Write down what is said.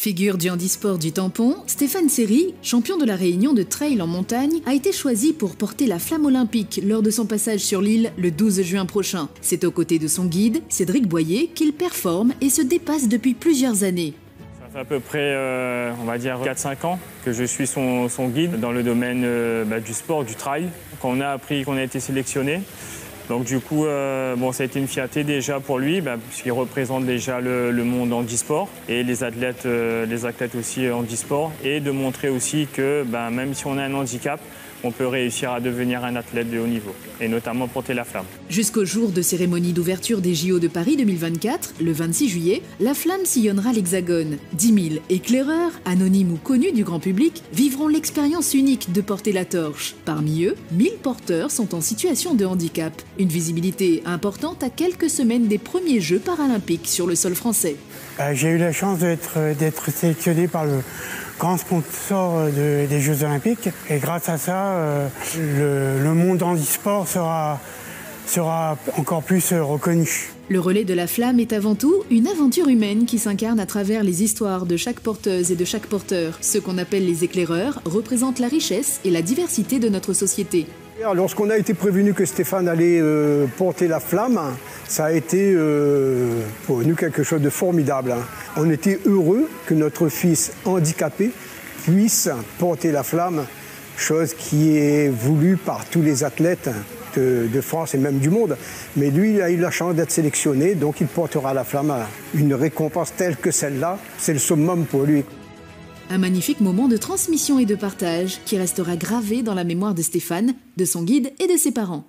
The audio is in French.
Figure du handisport du tampon, Stéphane Séry, champion de la Réunion de trail en montagne, a été choisi pour porter la flamme olympique lors de son passage sur l'île le 12 juin prochain. C'est aux côtés de son guide, Cédric Boyer, qu'il performe et se dépasse depuis plusieurs années. Ça fait à peu près, on va dire, 4-5 ans que je suis son guide dans le domaine du sport, du trail. Quand on a appris qu'on a été sélectionné, donc du coup, ça a été une fierté déjà pour lui, puisqu'il représente déjà le monde handisport et les athlètes aussi handisport, et de montrer aussi que même si on a un handicap, on peut réussir à devenir un athlète de haut niveau, et notamment porter la flamme. Jusqu'au jour de cérémonie d'ouverture des JO de Paris 2024, le 26 juillet, la flamme sillonnera l'Hexagone. 10 000 éclaireurs, anonymes ou connus du grand public, vivront l'expérience unique de porter la torche. Parmi eux, 1000 porteurs sont en situation de handicap. Une visibilité importante à quelques semaines des premiers Jeux paralympiques sur le sol français. J'ai eu la chance d'être sélectionné par le grand sponsor des Jeux Olympiques. Et grâce à ça, le monde handisport sera encore plus reconnu. Le relais de la flamme est avant tout une aventure humaine qui s'incarne à travers les histoires de chaque porteuse et de chaque porteur. Ceux qu'on appelle les éclaireurs représentent la richesse et la diversité de notre société. Lorsqu'on a été prévenu que Stéphane allait porter la flamme, ça a été pour nous quelque chose de formidable. On était heureux que notre fils handicapé puisse porter la flamme, chose qui est voulue par tous les athlètes de France et même du monde. Mais lui, il a eu la chance d'être sélectionné, donc il portera la flamme. Une récompense telle que celle-là, c'est le summum pour lui. Un magnifique moment de transmission et de partage qui restera gravé dans la mémoire de Stéphane, de son guide et de ses parents.